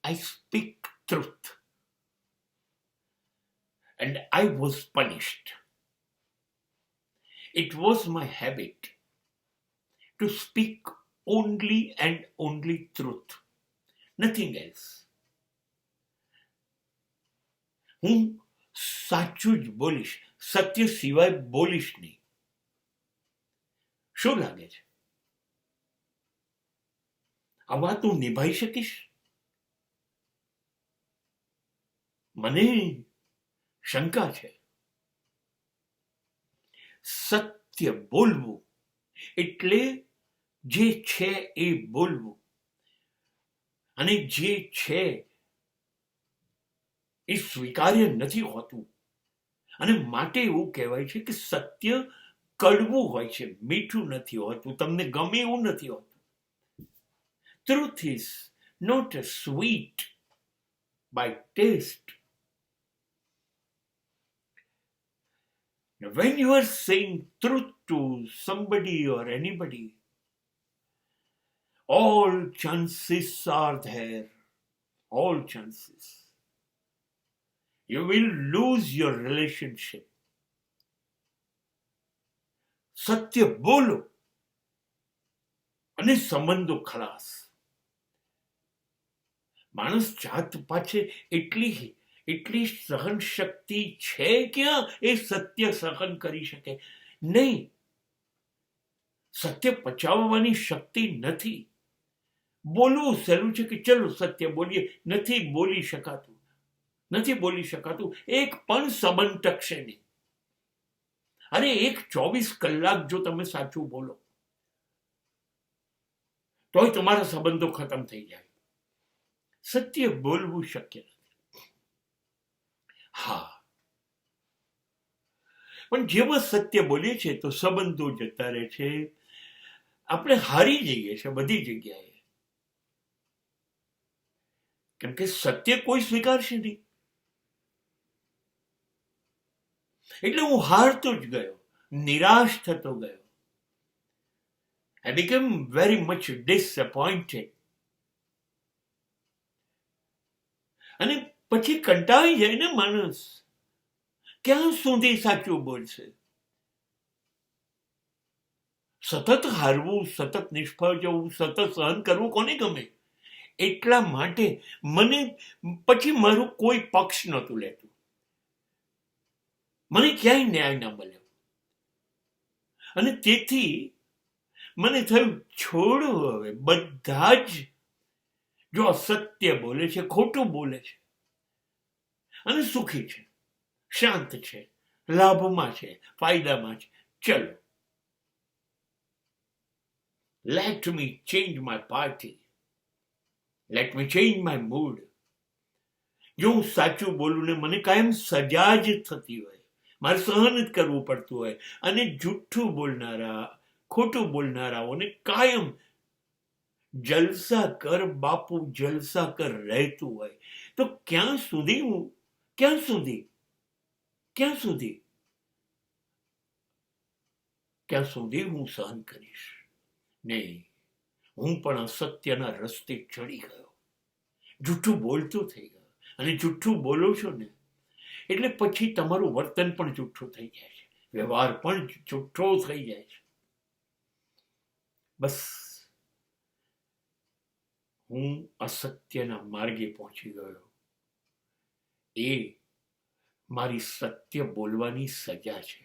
I speak truth. And I was punished. It was my habit to speak only and only truth, nothing else. હું સાચું જ બોલીશ, સત્ય સિવાય બોલીશ નહીં. શું લાગે છે, આ વાત હું નિભાઈ શકીશ? મને શંકા છે. સત્ય બોલવું એટલે જે છે એ બોલવું, અને જે છે એ સ્વીકાર્ય નથી હોતું. અને માટે એવું કહેવાય છે કે સત્ય કડવું હોય છે, મીઠું નથી હોતું, તમને ગમે એવું નથી હોતું. Truth is not a sweet by taste. When you are saying truth to somebody or anybody, all chances are there. All chances. You will lose your relationship. સત્ય બોલો અને સંબંધો ખલાસ. માણસ જાત પાછે એટલી સહન શક્તિ છે ક્યાં એ સત્ય સહન કરી શકે? નહીં, સત્ય પચાવવાની શક્તિ નથી. બોલવું સહેલું છે કે ચલો સત્ય બોલીએ, નથી બોલી શકાતું. એક પણ સંબંધ ટકશે નહીં. અરે 24 કલાક જો તમે સાચું બોલો તોય તમારા સંબંધો ખતમ થઈ જાય. સત્ય બોલવું શક્ય નથી. હા, પણ જેવા સત્ય બોલીએ છીએ તો સંબંધો જતા રહે છે, આપણે હારી જઈએ છીએ બધી જગ્યાએ. કેમ કે સત્ય કોઈ સ્વીકારશે નહીં. એટલે હું હારતો જ ગયો, નિરાશ થતો ગયો. I became very much disappointed. અને પછી કંટાળી જાય ને માણસ. ક્યાં સુધી સાચું બોલશે? સતત હારવું, સતત નિષ્ફળ જવું, સતત સહન કરવું કોને ગમે? એટલા માટે મને પછી મારું કોઈ પક્ષ નહોતું લેતું. મને ક્યાંય ન્યાય ન મળ્યો. અને તેથી મને થયું છોડો હવે, બધા જ જો અસત્ય બોલે છે, ખોટું બોલે છે અને સુખી છે, શાંત છે, લાભમાં છે, ફાયદામાં છે, ચલો let me change my party, let me change my mood. જો હું સાચું બોલું ને મને કાયમ સજા જ થતી હોય, મારે સહન જ કરવું પડતું હોય, અને જૂઠું બોલનારા, ખોટું બોલનારાઓને કાયમ જલસા કર બાપુ જલસા કર રહેતું હોય, તો ક્યાં સુધી હું સહન કરીશ? નહીં, હું પણ અસત્યના રસ્તે ચડી ગયો, જૂઠું બોલતો થઈ ગયો. અને જૂઠું બોલો છો ને એટલે પછી તમારું વર્તન પણ જૂઠું થઈ જાય છે, વ્યવહાર પણ જૂઠો થઈ જાય છે. બસ હું અસત્યના માર્ગે પહોંચી ગયો. એ મારી સત્ય બોલવાની સજા છે.